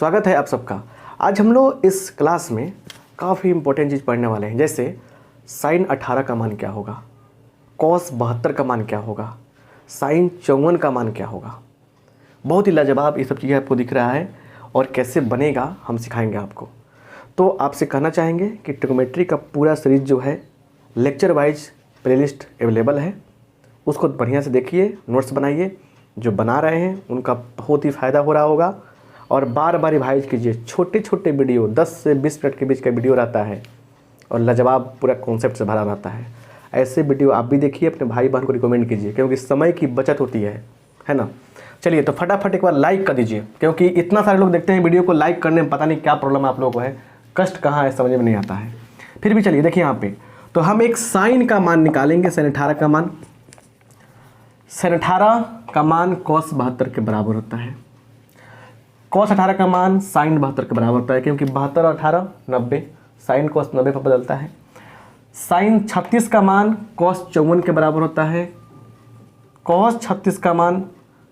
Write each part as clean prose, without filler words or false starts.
स्वागत है आप सबका। आज हम लोग इस क्लास में काफ़ी इंपॉर्टेंट चीज़ पढ़ने वाले हैं, जैसे साइन 18 का मान क्या होगा, कॉस 72 का मान क्या होगा, साइन 54 का मान क्या होगा। बहुत ही लाजवाब ये सब चीज़ें आपको दिख रहा है और कैसे बनेगा हम सिखाएंगे आपको। तो आपसे कहना चाहेंगे कि ट्रिग्नोमेट्री का पूरा सीरीज जो है लेक्चर वाइज प्लेलिस्ट अवेलेबल है, उसको बढ़िया से देखिए, नोट्स बनाइए। जो बना रहे हैं उनका बहुत ही फ़ायदा हो रहा होगा और बार बार रिवाइज कीजिए। छोटे छोटे वीडियो 10 से 20 मिनट के बीच का वीडियो रहता है और लाजवाब पूरा कॉन्सेप्ट से भरा रहता है। ऐसे वीडियो आप भी देखिए, अपने भाई बहन को रिकमेंड कीजिए, क्योंकि समय की बचत होती है ना। चलिए तो फटाफट एक बार लाइक कर दीजिए, क्योंकि इतना सारे लोग देखते हैं वीडियो को, लाइक करने में पता नहीं क्या प्रॉब्लम आप लोगों को है, कष्ट कहाँ है समझ में नहीं आता है। फिर भी चलिए देखिए यहाँ पे, तो हम एक साइन का मान निकालेंगे, साइन 18 का मान। साइन 18 का मान कॉस 72 के बराबर होता है। कॉस 18 का मान साइन 72 के बराबर होता है, क्योंकि 72 और 18 90, साइन कॉस 90 पर बदलता है। साइन 36 का मान कॉस 54 के बराबर होता है। कॉस 36 का मान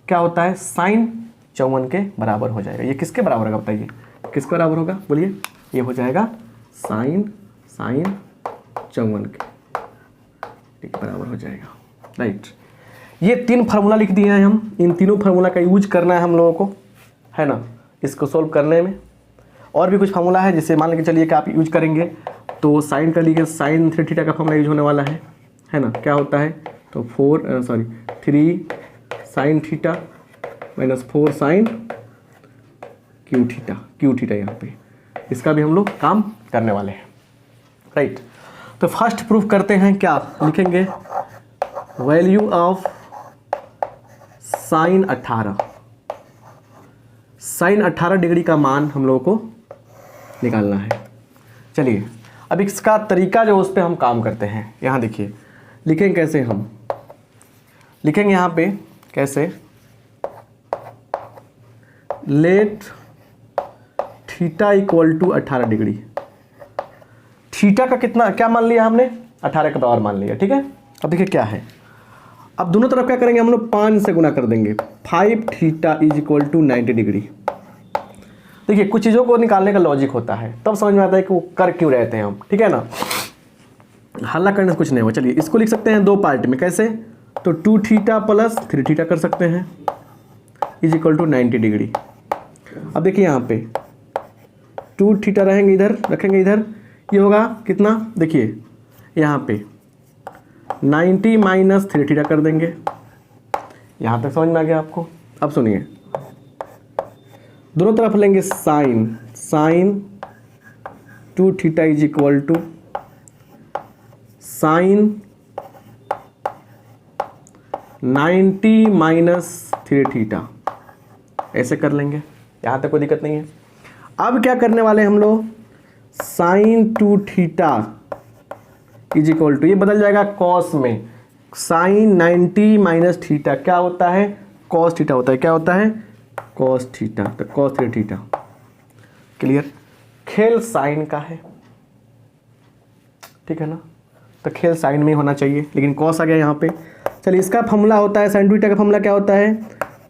क्या होता है, साइन 54 के बराबर हो जाएगा। ये किसके बराबर होगा बताइए, किसके बराबर होगा बोलिए, ये हो जाएगा साइन 54 के बराबर हो जाएगा, राइट। ये 3 फार्मूला लिख दिए हैं हम, इन तीनों फार्मूला का यूज करना है हम लोगों को, है ना, इसको सोल्व करने में। और भी कुछ फार्मूला है, जिसे मान के चलिए कि आप यूज करेंगे तो साइन कर लीजिए, साइन 3 थीटा का फार्मूला यूज होने वाला है ना। क्या होता है, तो 3 sine theta minus 4 sine cube theta यहाँ पे, इसका भी हम लोग काम करने वाले हैं, राइट। तो फर्स्ट प्रूफ करते हैं, क्या लिखेंगे, value of sine 18। Sine 18 degree का मान हम लोगों को निकालना है। चलिए अब इसका तरीका जो उस पर हम काम करते हैं, यहाँ देखिए लिखेंगे कैसे, हम लिखेंगे यहाँ पे कैसे, let theta equal to 18 degree. Theta का कितना क्या मान लिया हमने, 18 के बराबर मान लिया, ठीक है। अब देखिए क्या है, अब दोनों तरफ क्या करेंगे हम लोग, 5 से गुना कर देंगे। 5 theta is equal to 90 degree. देखिए कुछ चीज़ों को निकालने का लॉजिक होता है, तब समझ में आता है कि वो कर क्यों रहते हैं हम, ठीक है ना। हल्ला करने से कुछ नहीं हो। चलिए इसको लिख सकते हैं 2 पार्ट में, कैसे, तो 2 थीटा प्लस 3 थीटा कर सकते हैं, इज इक्वल टू 90 डिग्री। अब देखिए यहाँ पे 2 थीटा रहेंगे इधर, रखेंगे इधर, ये होगा कितना, देखिए यहाँ पे 90 माइनस 3 थीटा कर देंगे। यहाँ तक समझ में आ गया आपको। अब सुनिए, दोनों तरफ लेंगे sine 2 theta is equal to sine 90 minus 3 theta, ऐसे कर लेंगे, यहाँ तक कोई दिक्कत नहीं है। अब क्या करने वाले हम लोग, sine 2 theta is equal to, ये बदल जाएगा कॉस में, साइन 90 माइनस थीटा क्या होता है, कॉस थीटा होता है। क्या होता है, कॉस थीटा, तो कॉस 3 थीटा। क्लियर, खेल साइन का है, ठीक है ना, तो खेल साइन में ही होना चाहिए, लेकिन कॉस आ गया यहाँ पे। चलिए इसका फॉर्मूला होता है, साइन 2 थीटा का फॉर्मूला क्या होता है,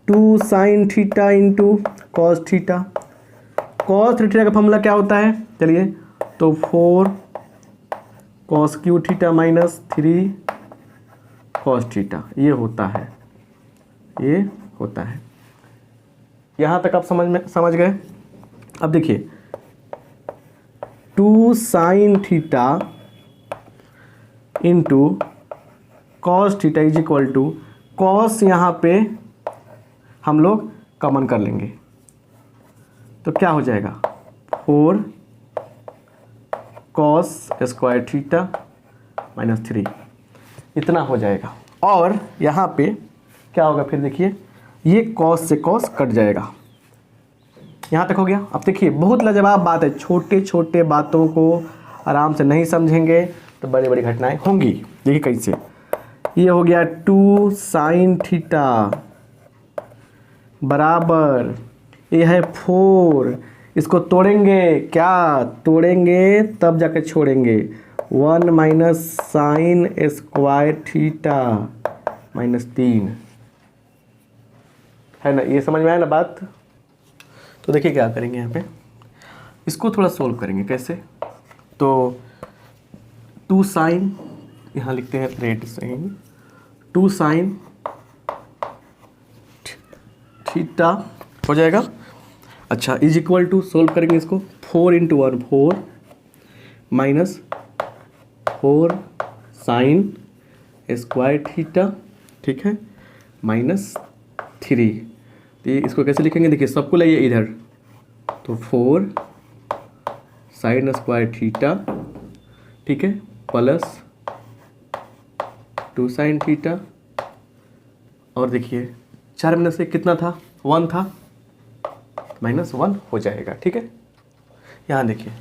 2 sine theta into cos theta. Cos 3 theta का फॉर्मूला क्या होता है, चलिए, तो 4 cos Q theta minus 3 cos theta, ये होता है, ये होता है। यहाँ तक आप समझ गए। अब देखिए 2 sine theta into cos theta is equal to, cos यहाँ पे हम लोग कॉमन कर लेंगे, तो क्या हो जाएगा, 4 कॉस स्क्वायर थीटा माइनस 3, इतना हो जाएगा। और यहाँ पे क्या होगा, फिर देखिए ये कॉस से कॉस कट जाएगा। यहाँ तक हो गया। अब देखिए बहुत लाजवाब बात है, छोटे छोटे बातों को आराम से नहीं समझेंगे तो बड़ी बड़ी घटनाएं होंगी। देखिए कैसे, ये हो गया 2 साइन थीटा बराबर, ये है 4, इसको तोड़ेंगे, क्या तोड़ेंगे तब जाकर छोड़ेंगे, 1 minus sine square theta minus 3, है ना। ये समझ में आया ना बात। तो देखिए क्या करेंगे यहाँ पे, इसको थोड़ा सोल्व करेंगे कैसे। तो 2 साइन, यहाँ लिखते हैं रेड साइन, 2 साइन थीटा हो जाएगा। अच्छा इज इक्वल टू, सोल्व करेंगे इसको, 4 × 1 4 माइनस 4 साइन स्क्वायर थीटा, ठीक है, माइनस 3। तो ये इसको कैसे लिखेंगे, देखिए सबको लाइए इधर, तो 4 साइन स्क्वायर थीटा, ठीक है, प्लस 2 साइन थीटा, और देखिए 4 में से कितना था, 1 था, -1 हो जाएगा, ठीक है। यहाँ देखिए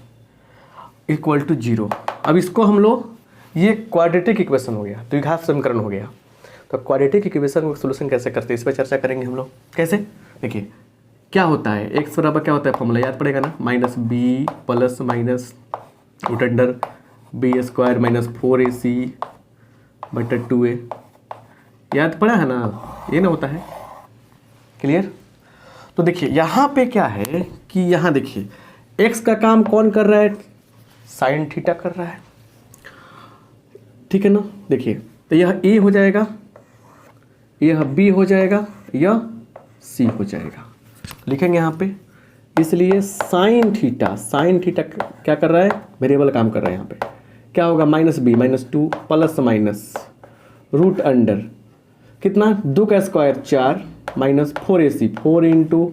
इक्वल टू 0। अब इसको हम लोग, ये क्वाड्रेटिक इक्वेशन हो गया, द्विघात समीकरण हो गया। तो क्वाड्रेटिक इक्वेशन को सोल्यूशन कैसे करते हैं इस पर चर्चा करेंगे हम लोग। कैसे, देखिए क्या होता है, x बराबर क्या होता है, फॉर्मूला याद पड़ेगा ना, -b plus minus root under b square minus 4ac बटा 2a, याद पड़ा है ना, ये ना होता है, क्लियर। तो देखिए यहाँ पे क्या है कि यहाँ देखिए x का काम कौन कर रहा है, साइन थीटा कर रहा है, ठीक है ना। देखिए तो यह a हो जाएगा, यह b हो जाएगा, यह c हो जाएगा, लिखेंगे यहाँ पे। इसलिए साइन थीटा क्या कर रहा है, वेरिएबल काम कर रहा है। यहाँ पे क्या होगा, -b -2 plus minus root under कितना, 2 का स्क्वायर 4 माइनस 4ac 4 ×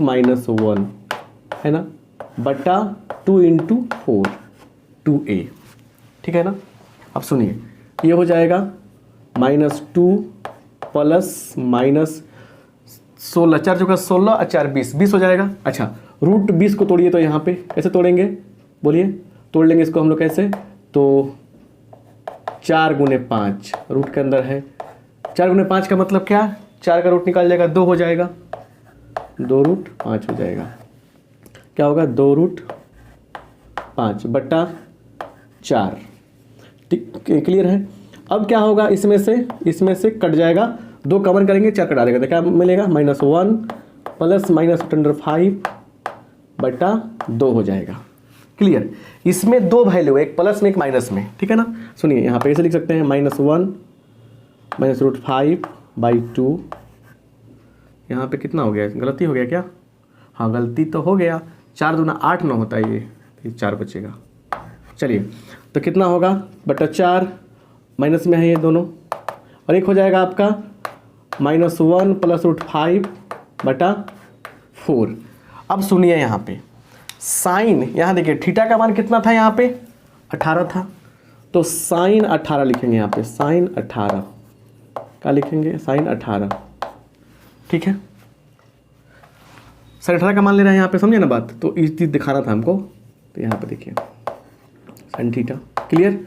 -1 है ना, बटा 2 × 4 2a, ठीक है ना। अब सुनिए ये हो जाएगा -2 प्लस माइनस 16, 4 × 16 और 4 20 हो जाएगा। अच्छा रूट 20 को तोड़िए, तो यहाँ पे कैसे तोड़ेंगे, बोलिए, तोड़ लेंगे इसको हम लोग कैसे, तो 4 × 5 रूट के अंदर है, 4 × 5 का मतलब क्या, 4 का रूट निकाल जाएगा, 2 हो जाएगा, 2√5 हो जाएगा, क्या होगा, 2√5 बटा 4, ठीक, क्लियर है। अब क्या होगा, इसमें से कट जाएगा, 2 कवर करेंगे, 4 कटा देगा, तो क्या मिलेगा, -1 प्लस माइनस रूट अंडर 5 बटा 2 हो जाएगा, क्लियर। इसमें 2 वैल्यू, एक प्लस में एक माइनस में, ठीक है ना। सुनिए यहाँ पे ऐसे लिख सकते हैं, -1 -√5/2, यहाँ पे कितना हो गया, गलती हो गया क्या, हाँ गलती तो हो गया, 4 दूना 8 ना होता है, ये 4 बचेगा। चलिए तो कितना होगा, बटा 4, माइनस में है ये दोनों, और एक हो जाएगा आपका -1 प्लस √5 बटा 4। अब सुनिए यहाँ पे साइन, यहाँ देखिए थीटा का मान कितना था, यहाँ पे 18 था, तो साइन 18 लिखेंगे यहाँ पे, साइन 18 क्या लिखेंगे, साइन 18, ठीक है। साइन 18 का मान ले रहे हैं यहाँ पे, समझे ना बात, तो इस चीज़ दिखाना था हमको, तो यहाँ पे देखिए साइन थीटा, क्लियर।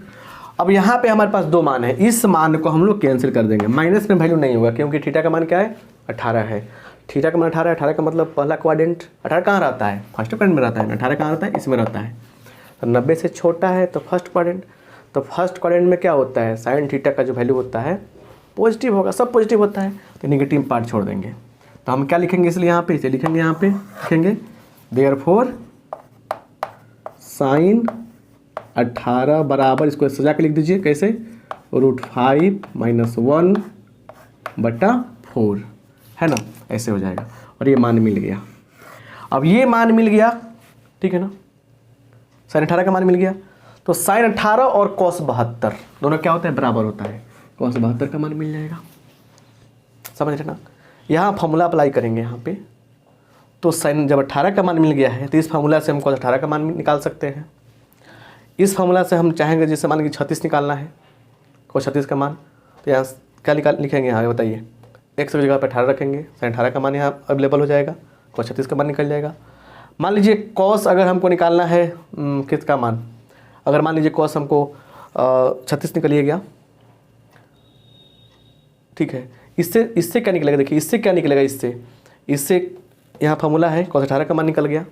अब यहाँ पे हमारे पास 2 मान है, इस मान को हम लोग कैंसिल कर देंगे, माइनस में वैल्यू नहीं होगा, क्योंकि थीटा का मान क्या है, 18 है, थीटा का मान 18 है, 18 का मतलब पहला क्वाड्रेंट, 18 कहाँ रहता है, फर्स्ट क्वाड्रेंट में रहता है, 18 कहाँ रहता है, इसमें रहता है, तो 90 से छोटा है तो फर्स्ट क्वाड्रेंट, तो फर्स्ट क्वाड्रेंट में क्या होता है, साइन थीटा का जो वैल्यू होता है पॉजिटिव होगा, सब पॉजिटिव होता है, तो नेगेटिव पार्ट छोड़ देंगे। तो हम क्या लिखेंगे, इसलिए यहाँ पे इसे लिखेंगे, यहाँ पे लिखेंगे देयरफॉर साइन 18 बराबर, इसको सजा के लिख दीजिए कैसे, √5 -1 बटा 4, है ना, ऐसे हो जाएगा। और ये मान मिल गया, अब ये मान मिल गया, ठीक है ना, साइन 18 का मान मिल गया, तो साइन 18 और cos 72 दोनों क्या होता है, बराबर होता है, cos 72 का मान मिल जाएगा, समझ रहे ना। यहाँ फॉर्मूला अप्लाई करेंगे यहाँ पे, तो साइन जब 18 का मान मिल गया है, तो इस फार्मूला से हम cos 18 का मान निकाल सकते हैं। इस फार्मूला से हम चाहेंगे जैसे मान लीजिए 36 निकालना है, cos 36 का मान, तो यहाँ क्या लिखेंगे, यहाँ बताइए, x की जगह पर 18 रखेंगे, साइन 18 का मान यहाँ अवेलेबल हो जाएगा, cos 36 का मान निकल जाएगा। मान लीजिए cos अगर हमको निकालना है किसका मान, अगर मान लीजिए cos हमको 36 निकलिए गया, ठीक है, इससे क्या निकलेगा, देखिए इससे क्या निकलेगा, इससे यहाँ फार्मूला है, cos 18 का मान निकल गया,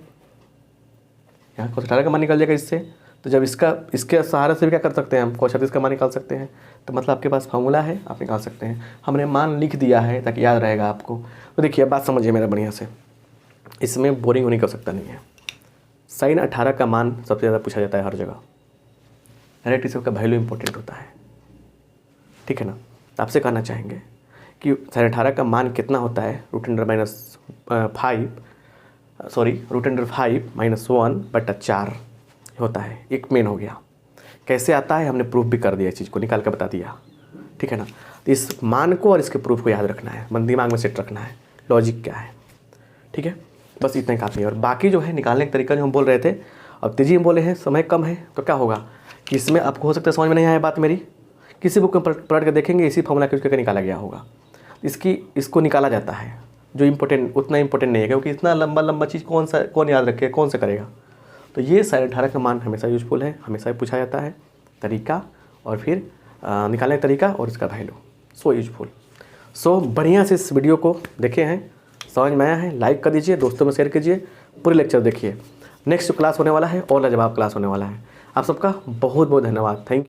यहाँ cos 18 का मान निकल जाएगा इससे, तो जब इसके सहारे से भी क्या कर सकते हैं हम, cos 36 का मान निकाल सकते हैं, तो मतलब आपके पास फार्मूला है, आप निकाल सकते हैं। हमने मान लिख दिया है ताकि याद रहेगा आपको। तो देखिए बात समझिए मेरा बढ़िया से, इसमें बोरिंग होने की आवश्यकता नहीं है। साइन 18 का मान सबसे ज़्यादा पूछा जाता है हर जगह। डायरेक्ट का वैल्यू इंपॉर्टेंट होता है, ठीक है ना। तो आपसे कहना चाहेंगे कि साइन 18 का मान कितना होता है, √5 होता है। एक मेन हो गया। कैसे आता है हमने प्रूफ भी कर दिया, इस चीज़ को निकाल कर बता दिया, ठीक है ना। तो इस मान को और इसके प्रूफ को याद रखना है, मन दिमाग में सेट रखना है, लॉजिक क्या है, ठीक है। बस इतना ही काफ़ी है। और बाकी जो है निकालने का तरीका जो हम बोल रहे थे, अब तेजी में बोले हैं, समय कम है, तो क्या होगा कि इसमें आपको हो सकता है समझ में नहीं आए बात मेरी, किसी बुक में पलट कर देखेंगे इसी फॉर्मूला के उसके निकाला गया होगा। इसको निकाला जाता है, जो इम्पोर्टेंट उतना इम्पोर्टेंट नहीं है, क्योंकि इतना लंबा चीज़ कौन याद रखे, कौन से करेगा। तो ये साइन 18 का मान हमेशा यूजफुल है, हमेशा पूछा जाता है, तरीका और फिर निकालने का तरीका और इसका वैल्यू, सो यूजफुल। सो बढ़िया से इस वीडियो को देखे हैं, समझ में आया है, लाइक कर दीजिए, दोस्तों में शेयर कीजिए, पूरे लेक्चर देखिए। नेक्स्ट क्लास होने वाला है और लाजवाब क्लास होने वाला है। आप सबका बहुत बहुत धन्यवाद, थैंक यू।